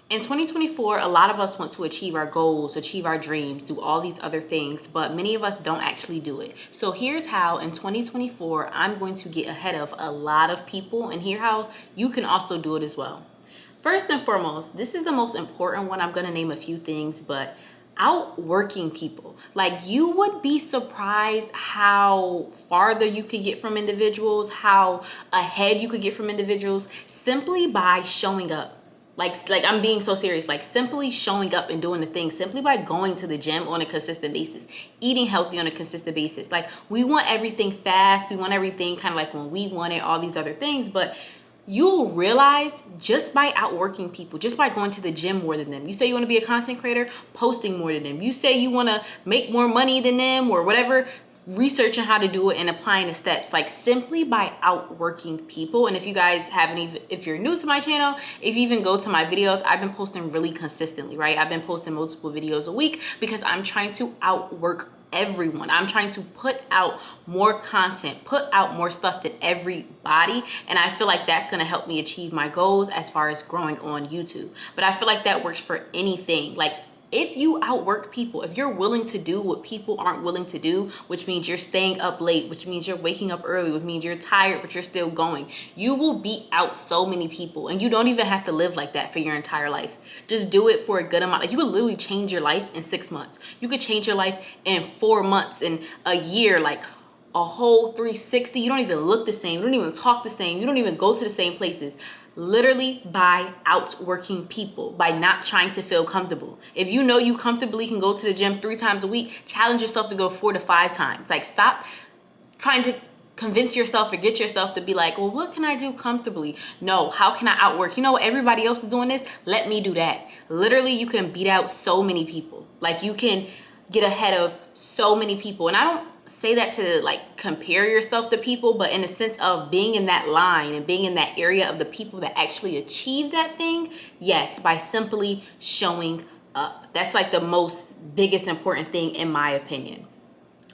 In 2024, a lot of us want to achieve our goals, achieve our dreams, do all these other things, but many of us don't actually do it. So here's how in 2024, I'm going to get ahead of a lot of people, and here how you can also do it as well. First and foremost, this is the most important one. I'm going to name a few things, but outworking people. Like, you would be surprised how farther you could get from individuals, how ahead you could get from individuals simply by showing up. Like I'm being so serious, like simply showing up and doing the things, simply by going to the gym on a consistent basis, eating healthy on a consistent basis. Like, we want everything fast, we want everything kind of like when we want it, all these other things, but you'll realize just by outworking people, just by going to the gym more than them. You say you want to be a content creator, posting more than them. You say you want to make more money than them or whatever, researching how to do it and applying the steps, like simply by outworking people. And if you guys haven't even, if you're new to my channel, if you even go to my videos, I've been posting really consistently, right? I've been posting multiple videos a week because I'm trying to outwork everyone. I'm trying to put out more content, put out more stuff than everybody. And I feel like that's going to help me achieve my goals as far as growing on YouTube. But I feel like that works for anything. Like, if you outwork people, if you're willing to do what people aren't willing to do, which means you're staying up late, which means you're waking up early, which means you're tired, but you're still going, you will beat out so many people. And you don't even have to live like that for your entire life. Just do it for a good amount. Like, you could literally change your life in 6 months. You could change your life in 4 months, in a year, like a whole 360. You don't even look the same. You don't even talk the same. You don't even go to the same places. Literally by outworking people, by not trying to feel comfortable. If you know you comfortably can go to the gym 3 times a week, challenge yourself to go 4 to 5 times. Like, stop trying to convince yourself or get yourself to be like, well, what can I do comfortably? No, how can I outwork? You know, everybody else is doing this, let me do that. Literally, you can beat out so many people. Like, you can get ahead of so many people. And I don't say that to like compare yourself to people, but in the sense of being in that line and being in that area of the people that actually achieve that thing. Yes, by simply showing up. That's like the most biggest important thing in my opinion.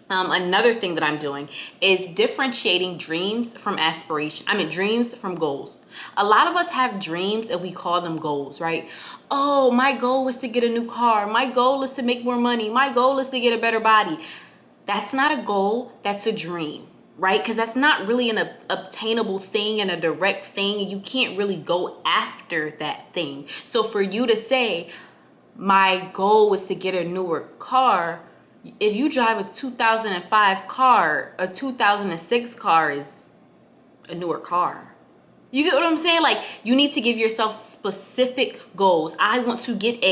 Another thing that I'm doing is differentiating dreams from aspiration. I mean, dreams from goals. A lot of us have dreams and we call them goals, right? Oh, my goal is to get a new car. My goal is to make more money. My goal is to get a better body. That's not a goal, that's a dream, right? Because that's not really an obtainable thing and a direct thing. You can't really go after that thing. So for you to say, my goal was to get a newer car, if you drive a 2005 car, a 2006 car is a newer car. You get what I'm saying? Like, you need to give yourself specific goals. I want to get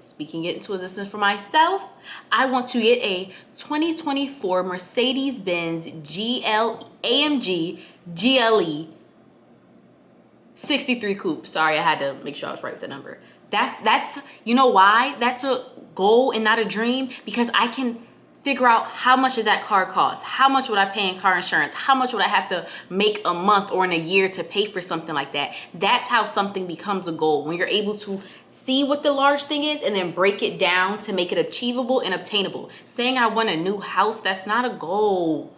speaking it into existence for myself, I want to get a 2024 Mercedes-Benz AMG GLE 63 coupe. Sorry, I had to make sure I was right with the number. That's you know why that's a goal and not a dream? Because I can figure out how much does that car cost? How much would I pay in car insurance? How much would I have to make a month or in a year to pay for something like that? That's how something becomes a goal. When you're able to see what the large thing is and then break it down to make it achievable and obtainable. Saying I want a new house, that's not a goal.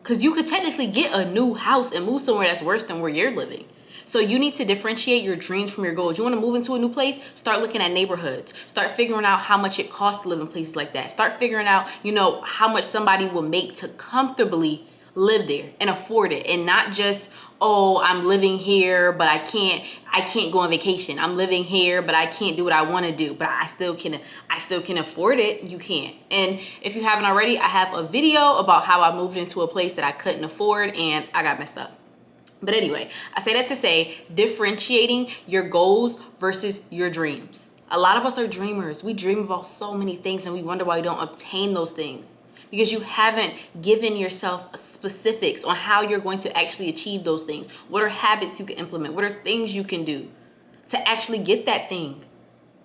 Because you could technically get a new house and move somewhere that's worse than where you're living. So you need to differentiate your dreams from your goals. You want to move into a new place? Start looking at neighborhoods. Start figuring out how much it costs to live in places like that. Start figuring out, you know, how much somebody will make to comfortably live there and afford it. And not just, oh, I'm living here, but I can't go on vacation. I'm living here, but I can't do what I want to do, but I still can afford it. You can't. And if you haven't already, I have a video about how I moved into a place that I couldn't afford and I got messed up. But anyway, I say that to say differentiating your goals versus your dreams. A lot of us are dreamers. We dream about so many things and we wonder why we don't obtain those things. Because you haven't given yourself specifics on how you're going to actually achieve those things. What are habits you can implement? What are things you can do to actually get that thing?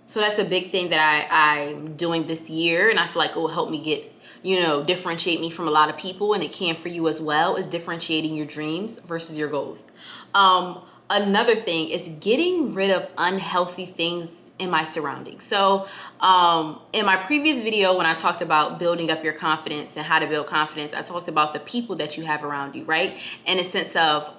So that's a big thing that I'm doing this year, and I feel like it will help me get, you know, differentiate me from a lot of people, and it can for you as well, is differentiating your dreams versus your goals. Another thing is getting rid of unhealthy things in my surroundings. So in my previous video, when I talked about building up your confidence and how to build confidence, I talked about the people that you have around you, right? In a sense of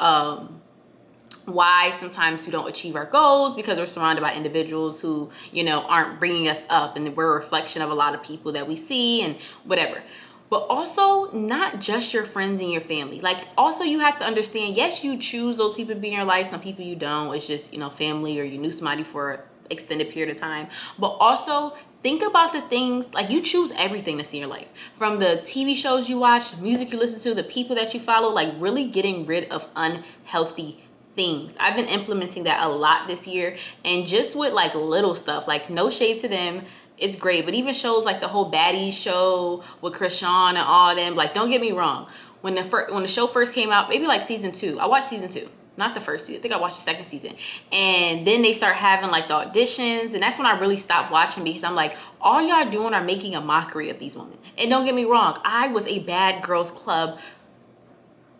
why sometimes we don't achieve our goals, because we're surrounded by individuals who, you know, aren't bringing us up, and we're a reflection of a lot of people that we see and whatever. But also, not just your friends and your family. Like, also you have to understand, yes, you choose those people to be in your life. Some people you don't. It's just, you know, family, or you knew somebody for an extended period of time. But also think about the things, like, you choose everything that's in your life. From the TV shows you watch, the music you listen to, the people that you follow, like really getting rid of unhealthy things. I've been implementing that a lot this year, and just with like little stuff, like no shade to them, it's great, but even shows like the whole Baddies show with Krishan and all them, like, don't get me wrong, when the show first came out, maybe like season 2, I watched season 2, not the first season, I think I watched the second season, and then they start having like the auditions, and that's when I really stopped watching, because I'm like, all y'all doing are making a mockery of these women. And don't get me wrong, I was a Bad Girls Club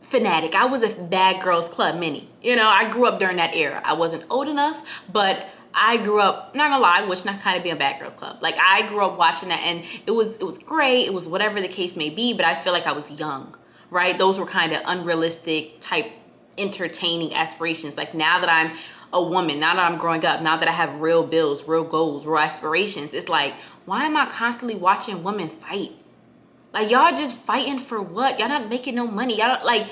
fanatic. I was a Bad Girls Club mini. You know, I grew up during that era. I wasn't old enough, but I grew up, not gonna lie, wishing I kind of be a Bad Girls Club. Like, I grew up watching that, and it was great. It was whatever the case may be, but I feel like I was young, right? Those were kind of unrealistic type entertaining aspirations. Like, now that I'm a woman, now that I'm growing up, now that I have real bills, real goals, real aspirations, it's like, why am I constantly watching women fight? Like, y'all just fighting for what? Y'all not making no money. Y'all don't, like,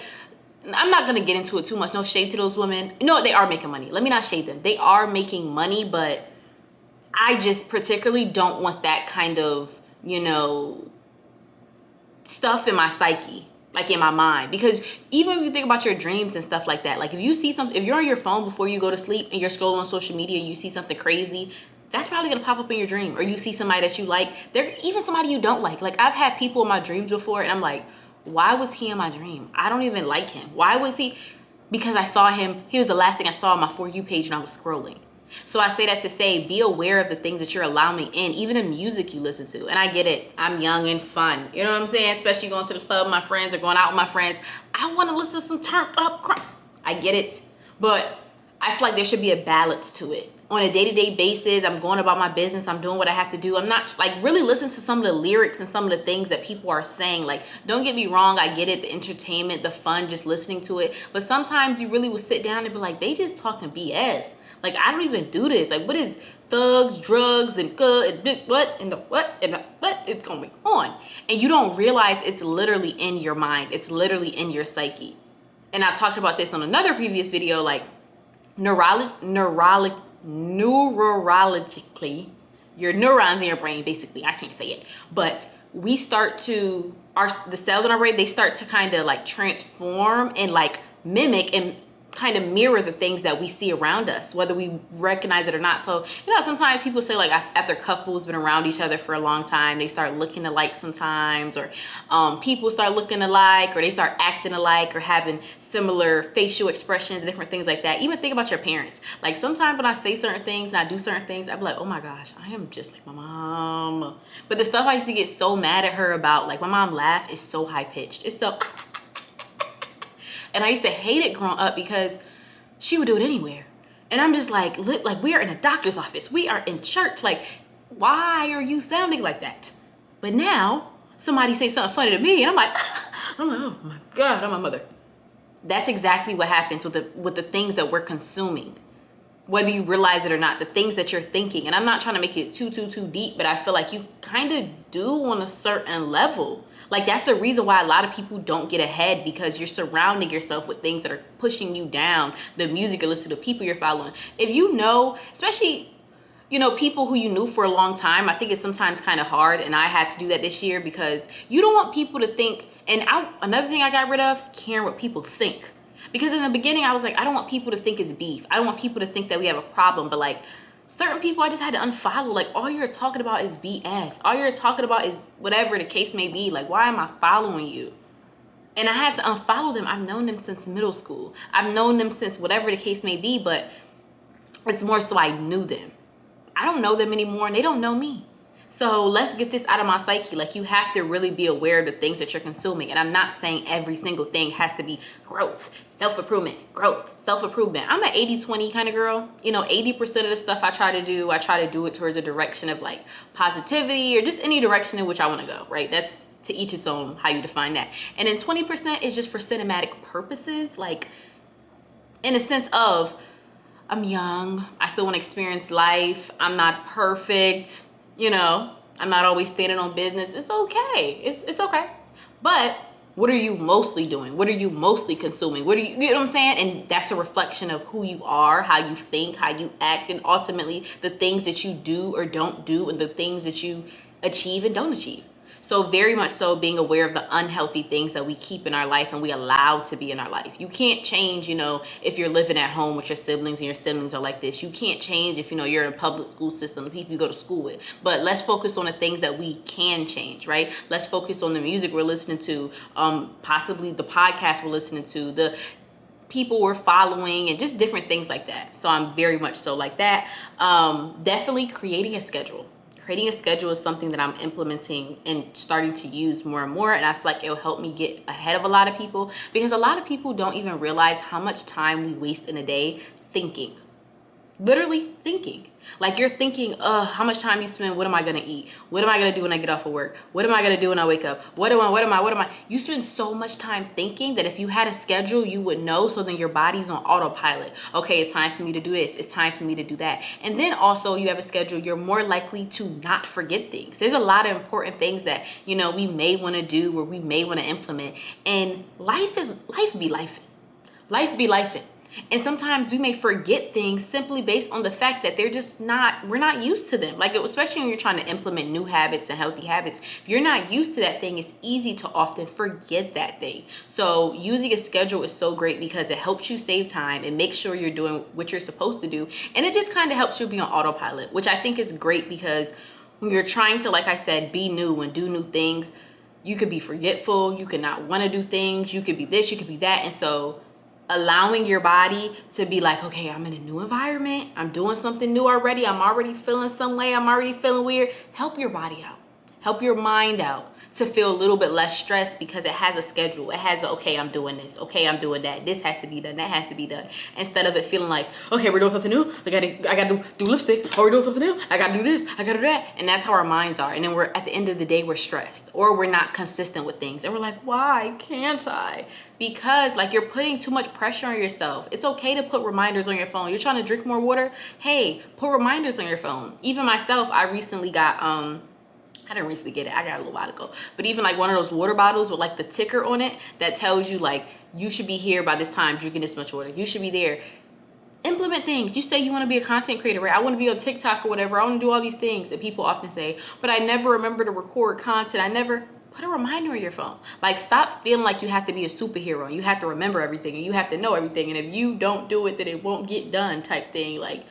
I'm not gonna get into it too much. No shade to those women. You know what? They are making money. Let me not shade them. They are making money, but I just particularly don't want that kind of, you know, stuff in my psyche, like in my mind. Because even if you think about your dreams and stuff like that, like if you see something, if you're on your phone before you go to sleep and you're scrolling on social media and you see something crazy, that's probably gonna pop up in your dream. Or you see somebody that you like, even somebody you don't like. Like, I've had people in my dreams before, and I'm like, why was he in my dream? I don't even like him. Why was he? Because I saw him, he was the last thing I saw on my For You page when I was scrolling. So I say that to say, be aware of the things that you're allowing in, even the music you listen to. And I get it, I'm young and fun. You know what I'm saying? Especially going to the club with my friends or going out with my friends. I want to listen to some turned up crap. I get it. But I feel like there should be a balance to it. On a day-to-day basis, I'm going about my business, I'm doing what I have to do. I'm not, like, really listen to some of the lyrics and some of the things that people are saying. Like, don't get me wrong, I get it, the entertainment, the fun, just listening to it. But sometimes you really will sit down and be like, they just talking BS. Like, I don't even do this. Like, what is thugs, drugs, and good, and what, and the what, and the what is going on? And you don't realize it's literally in your mind. It's literally in your psyche. And I talked about this on another previous video, like, neurologically, your neurons in your brain, basically, I can't say it, but we start to, the cells in our brain, they start to kind of like transform and like mimic and kind of mirror the things that we see around us, whether we recognize it or not. So, you know, sometimes people say, like, after couples been around each other for a long time, they start looking alike sometimes, or people start looking alike, or they start acting alike, or having similar facial expressions, different things like that. Even think about your parents. Like, sometimes when I say certain things and I do certain things, I'm like, oh my gosh, I am just like my mom. But the stuff I used to get so mad at her about, like, my mom laugh is so high pitched. It's so and I used to hate it growing up because she would do it anywhere. And I'm just like we are in a doctor's office. We are in church. Like, why are you sounding like that? But now somebody say something funny to me and I'm like, oh my God, I'm my mother. That's exactly what happens with the things that we're consuming. Whether you realize it or not, the things that you're thinking. And I'm not trying to make it too deep, but I feel like you kind of do on a certain level. Like, that's the reason why a lot of people don't get ahead, because you're surrounding yourself with things that are pushing you down. The music you listen to, the people you're following. If you know, especially, you know, people who you knew for a long time, I think it's sometimes kind of hard. And I had to do that this year because you don't want people to think, and another thing I got rid of, caring what people think. Because in the beginning, I was like, I don't want people to think it's beef. I don't want people to think that we have a problem. But like, certain people I just had to unfollow. Like, all you're talking about is BS. All you're talking about is whatever the case may be. Like, why am I following you? And I had to unfollow them. I've known them since middle school. I've known them since whatever the case may be. But it's more so I knew them. I don't know them anymore, and they don't know me. So let's get this out of my psyche. Like, you have to really be aware of the things that you're consuming. And I'm not saying every single thing has to be growth, self-improvement, growth, self-improvement. I'm an 80-20 kind of girl. You know, 80% of the stuff I try to do it towards a direction of like positivity, or just any direction in which I want to go, right? That's to each its own, how you define that. And then 20% is just for cinematic purposes. Like, in a sense of, I'm young, I still want to experience life, I'm not perfect, you know, I'm not always standing on business. It's okay. It's okay. But what are you mostly doing? What are you mostly consuming? You know what I'm saying? And that's a reflection of who you are, how you think, how you act, and ultimately the things that you do or don't do, and the things that you achieve and don't achieve. So very much so being aware of the unhealthy things that we keep in our life and we allow to be in our life. You can't change, you know, if you're living at home with your siblings and your siblings are like this. You can't change if, you know, you're in a public school system, the people you go to school with. But let's focus on the things that we can change, right? Let's focus on the music we're listening to, possibly the podcast we're listening to, the people we're following, and just different things like that. So I'm very much so like that. Definitely creating a schedule. Creating a schedule is something that I'm implementing and starting to use more and more. And I feel like it'll help me get ahead of a lot of people, because a lot of people don't even realize how much time we waste in a day thinking. Literally thinking. Like you're thinking, how much time you spend, what am I gonna eat? What am I gonna do when I get off of work? What am I gonna do when I wake up? What am I? You spend so much time thinking that if you had a schedule, you would know, so then your body's on autopilot. Okay, it's time for me to do this. It's time for me to do that. And then also you have a schedule, you're more likely to not forget things. There's a lot of important things that, you know, we may wanna do or we may wanna implement. And life be lifing. Life be lifing. And sometimes we may forget things simply based on the fact that we're not used to them. Like, especially when you're trying to implement new habits and healthy habits, if you're not used to that thing, it's easy to often forget that thing. So using a schedule is so great because it helps you save time and make sure you're doing what you're supposed to do. And it just kind of helps you be on autopilot, which I think is great, because when you're trying to, like I said, be new and do new things, you could be forgetful, you could not want to do things, you could be this, you could be that. And so allowing your body to be like, okay, I'm in a new environment, I'm doing something new already, I'm already feeling some way, I'm already feeling weird. Help your body out, help your mind out to feel a little bit less stressed, because it has a schedule. It has okay, I'm doing this, okay, I'm doing that, this has to be done, that has to be done, instead of it feeling like, okay, we're doing something new, I gotta do lipstick, or we're doing something new, I gotta do this, I gotta do that. And that's how our minds are. And then we're at the end of the day, we're stressed, or we're not consistent with things, and we're like, why can't I? Because like, you're putting too much pressure on yourself. It's okay to put reminders on your phone. You're trying to drink more water, hey, put reminders on your phone. Even myself, I recently got I didn't recently get it, I got it a little while ago, but even like one of those water bottles with like the ticker on it that tells you like, you should be here by this time drinking this much water, you should be there. Implement things. You say you want to be a content creator, right? I want to be on TikTok or whatever, I want to do all these things. And people often say, but I never remember to record content, I never. Put a reminder on your phone. Like, stop feeling like you have to be a superhero and you have to remember everything and you have to know everything, and if you don't do it then it won't get done type thing. Like,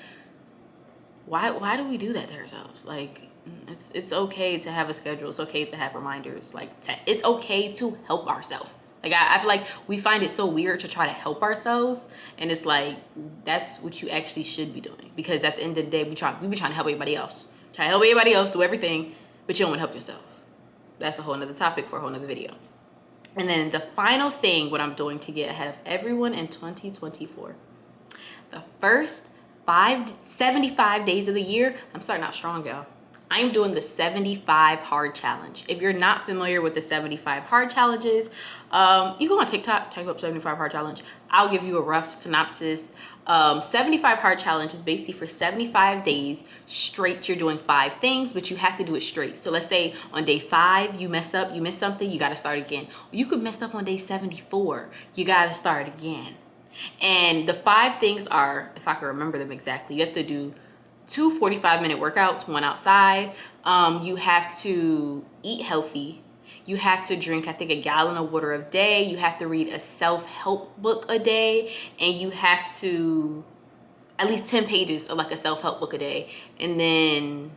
why do we do that to ourselves? Like, it's okay to have a schedule, it's okay to have reminders, like it's okay to help ourselves. Like, I feel like we find it so weird to try to help ourselves, and it's like, that's what you actually should be doing, because at the end of the day we be trying to help everybody else, do everything, but you don't want to help yourself. That's a whole nother topic for a whole nother video. And then the final thing, what I'm doing to get ahead of everyone in 2024, the first 75 days of the year, I'm starting out strong, y'all. I'm doing the 75 hard challenge. If you're not familiar with the 75 hard challenges, you go on TikTok, type up 75 hard challenge. I'll give you a rough synopsis. 75 hard challenge is basically for 75 days straight. You're doing 5 things, but you have to do it straight. So let's say on day 5, you messed up, you missed something, you got to start again. You could mess up on day 74. You got to start again. And the 5 things are, if I can remember them exactly, you have to do 2 45-minute workouts, 1 outside. You have to eat healthy. You have to drink, I think, a gallon of water a day. You have to read a self-help book a day. And you have to, at least 10 pages of like a self-help book a day. And then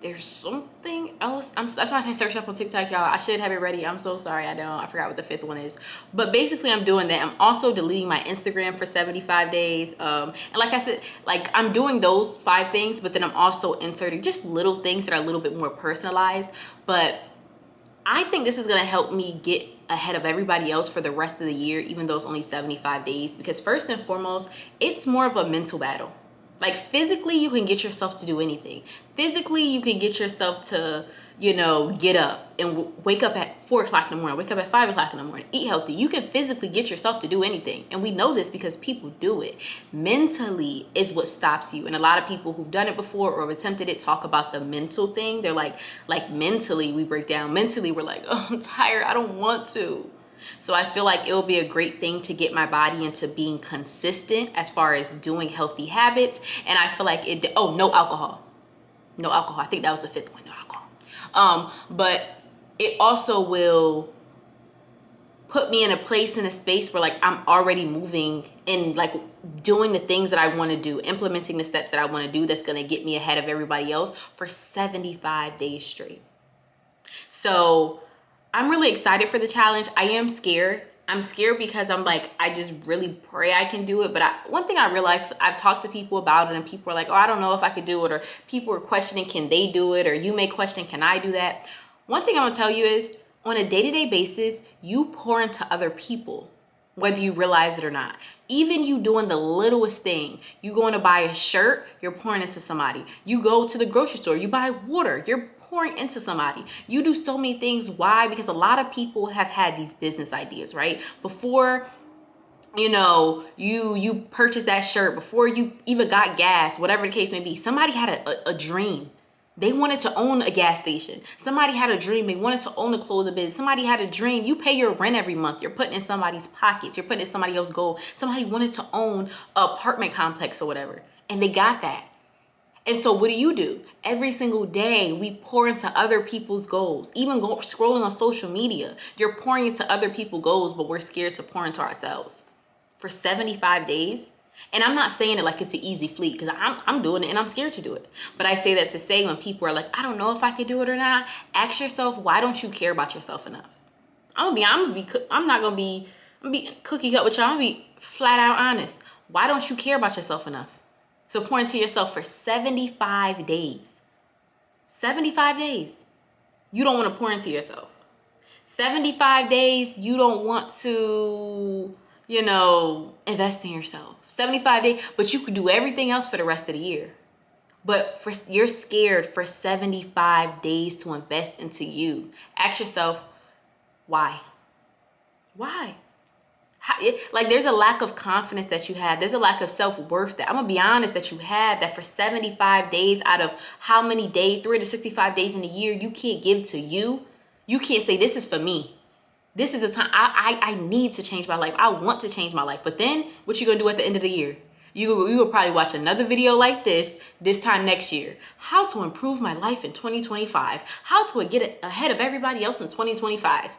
there's something else. That's why I searched up on TikTok, y'all. I should have it ready. I'm so sorry. I forgot what the 5th one is. But basically, I'm doing that. I'm also deleting my Instagram for 75 days. And like I said, like, I'm doing those 5 things, but then I'm also inserting just little things that are a little bit more personalized. But I think this is going to help me get ahead of everybody else for the rest of the year, even though it's only 75 days. Because first and foremost, it's more of a mental battle. Like, physically, you can get yourself to do anything. Physically, you can get yourself to, you know, get up and wake up at 4 o'clock in the morning, wake up at 5 o'clock in the morning, eat healthy. You can physically get yourself to do anything. And we know this because people do it. Mentally is what stops you. And a lot of people who've done it before or attempted it talk about the mental thing. They're like mentally we break down. Mentally we're like, oh, I'm tired, I don't want to. So I feel like it'll be a great thing to get my body into being consistent as far as doing healthy habits. And I feel like no alcohol. No alcohol. I think that was the 5th one, no alcohol. But it also will put me in a place, in a space where like I'm already moving and like doing the things that I want to do, implementing the steps that I want to do that's going to get me ahead of everybody else for 75 days straight. So I'm really excited for the challenge. I am scared. I'm scared because I'm like, I just really pray I can do it. But one thing I realized, I've talked to people about it and people are like, oh, I don't know if I could do it. Or people are questioning, can they do it? Or you may question, can I do that? One thing I'm gonna tell you is, on a day-to-day basis, you pour into other people, whether you realize it or not. Even you doing the littlest thing, you going to buy a shirt, you're pouring into somebody. You go to the grocery store, you buy water, you're pouring into somebody. You do so many things. Why? Because a lot of people have had these business ideas, right? Before, you know, you purchased that shirt, before you even got gas, whatever the case may be, somebody had a dream. They wanted to own a gas station. Somebody had a dream. They wanted to own a clothing business. Somebody had a dream. You pay your rent every month. You're putting in somebody's pockets. You're putting in somebody else's goal. Somebody wanted to own an apartment complex or whatever, and they got that. And so what do? Every single day, we pour into other people's goals. Even scrolling on social media, you're pouring into other people's goals, but we're scared to pour into ourselves. For 75 days, and I'm not saying it like it's an easy feat, because I'm doing it and I'm scared to do it. But I say that to say, when people are like, I don't know if I could do it or not, ask yourself, why don't you care about yourself enough? I'm not gonna be cookie cut with y'all. I'm gonna be flat out honest. Why don't you care about yourself enough to pour into yourself for 75 days? 75 days. You don't want to pour into yourself. 75 days, you don't want to, you know, invest in yourself. 75 days, but you could do everything else for the rest of the year. But you're scared for 75 days to invest into you. Ask yourself, why? Why? Like, there's a lack of confidence that you have. There's a lack of self-worth that, I'm gonna be honest, that you have, that for 75 days out of how many days, 365 days in a year, you can't give to you. You can't say, this is for me. This is the time I need to change my life. I want to change my life. But then what you gonna do at the end of the year? You will probably watch another video like this time next year. How to improve my life in 2025. How to get ahead of everybody else in 2025.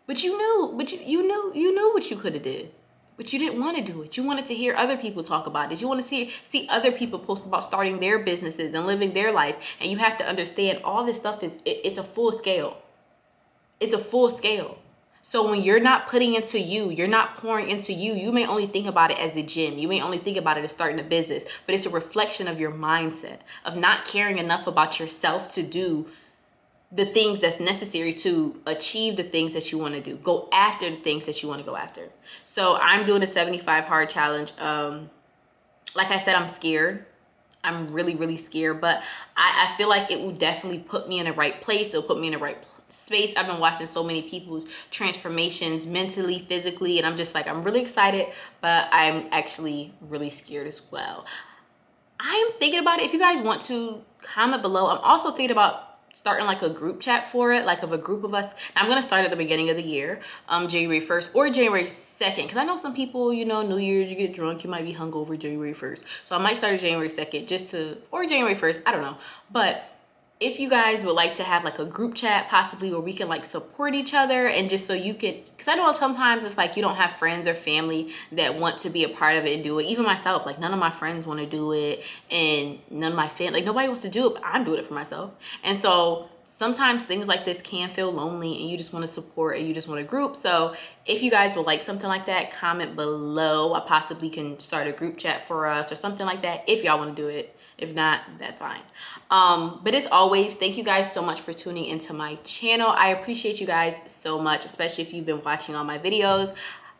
But you knew what you could have did. But you didn't want to do it. You wanted to hear other people talk about it. You want to see other people post about starting their businesses and living their life. And you have to understand, all this stuff it's a full scale. It's a full scale. So when you're not putting into you, you're not pouring into you, you may only think about it as the gym. You may only think about it as starting a business, but it's a reflection of your mindset, of not caring enough about yourself to do the things that's necessary to achieve the things that you want to do. Go after the things that you want to go after. So I'm doing a 75 hard challenge. Like I said, I'm scared. I'm really, really scared, but I feel like it will definitely put me in the right place. It'll put me in the right space. I've been watching so many people's transformations mentally, physically, and I'm just like, I'm really excited, but I'm actually really scared as well. I am thinking about it. If you guys want to, comment below. I'm also thinking about starting like a group chat for it, like of a group of us. I'm going to start at the beginning of the year, January 1st or January 2nd. Because I know some people, you know, New Year's, you get drunk, you might be hungover January 1st. So I might start at January 2nd or January 1st, I don't know. But if you guys would like to have like a group chat possibly where we can like support each other, and just so you can, because I know sometimes it's like you don't have friends or family that want to be a part of it and do it. Even myself, like none of my friends want to do it, and none of my family, like nobody wants to do it, but I'm doing it for myself. And so sometimes things like this can feel lonely and you just want to support and you just want a group. So if you guys would like something like that, comment below. I possibly can start a group chat for us or something like that if y'all want to do it. If not, that's fine. But as always, thank you guys so much for tuning into my channel. I appreciate you guys so much, especially if you've been watching all my videos.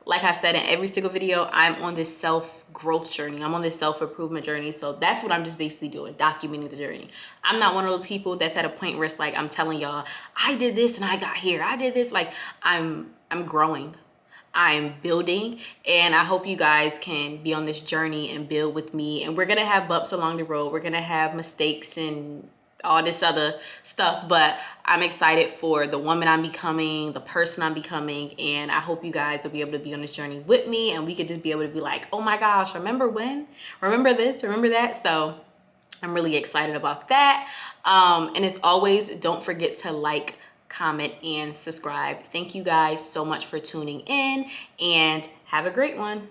like I said in every single video, I'm on this self-growth journey. I'm on this self-improvement journey. So that's what I'm just basically doing, documenting the journey. I'm not one of those people that's at a point where it's like I'm telling y'all, I did this and I got here. I did this. Like I'm growing. I'm building, and I hope you guys can be on this journey and build with me. And we're gonna have bumps along the road. We're gonna have mistakes and all this other stuff, but I'm excited for the woman I'm becoming, the person I'm becoming, and I hope you guys will be able to be on this journey with me, and we could just be able to be like, oh my gosh, remember when? Remember this? Remember that? So I'm really excited about that. And as always, don't forget to like, comment, and subscribe. Thank you guys so much for tuning in, and have a great one.